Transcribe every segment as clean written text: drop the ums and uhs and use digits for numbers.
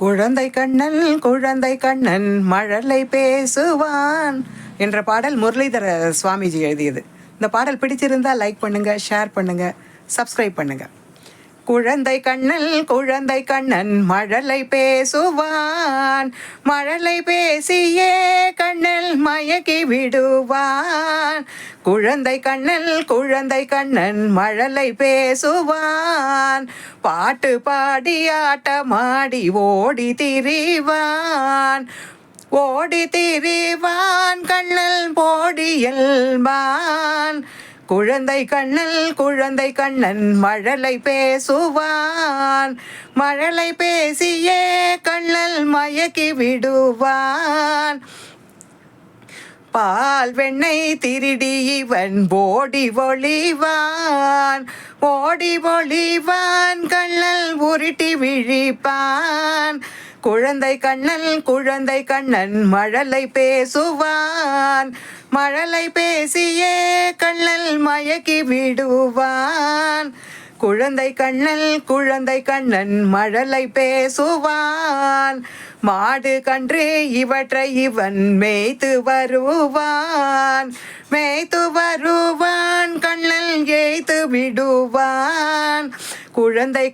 குழந்தை கண்ணன் மழலை பேசுவான் என்ற பாடல் முரளிதர சுவாமிஜி எழுதியது. இந்த பாடல் பிடிச்சிருந்தா லைக் பண்ணுங்க, ஷேர் பண்ணுங்க, சப்ஸ்கிரைப் பண்ணுங்க. குழந்தை கண்ணன் மழலை பேசுவான், மழலை பேசியே கண்ணல் மயக்கி விடுவான். குழந்தை கண்ணன் மழலை பேசுவான், பாட்டு பாடி ஆட்டமாடி ஓடி திரிவான். கண்ணல் போடியல்பான். குழந்தை கண்ணன் மழலை பேசுவான், மழலை பேசியே கண்ணல் மயக்கி விடுவான். பால் வெண்ணெய் திருடி இவன் ஓடி ஒளிவான், கண்ணல் உருட்டி விழிப்பான். குழந்தை கண்ணன் மழலை பேசுவான், மழலை பேசியே கண்ணல் மயக்கி விடுவான். குழந்தை கண்ணன் மழலை பேசுவான், மாடு கன்று இவற்றை இவன் மேய்த்து வருவான், கண்ணல் ஏய்த்து விடுவான். குழந்தை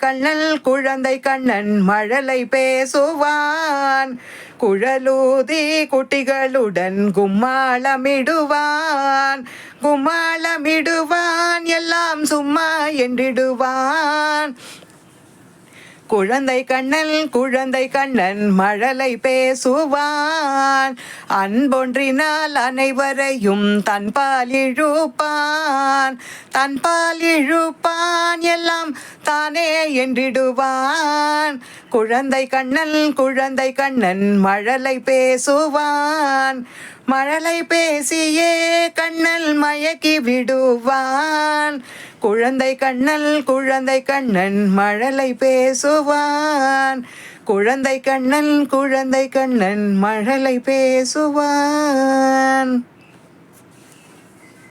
கண்ணன் மழலை பேசுவான், குழலூதி குட்டிகளுடன் கும்மாளமிடுவான், எல்லாம் சும்மா என்றிடுவான். குழந்தை கண்ணன் மழலை பேசுவான், அன்பொன்றினால் அனைவரையும் தன்பால் இழுப்பான், எல்லாம் தானே என்றிடுவான். குழந்தை கண்ணன் மழலை பேசுவான், மழலை பேசியே கண்ணல் மயக்கி விடுவான். குழந்தை கண்ணன் மழலை பேசுவான், குழந்தை கண்ணன் மழலை பேசுவான்.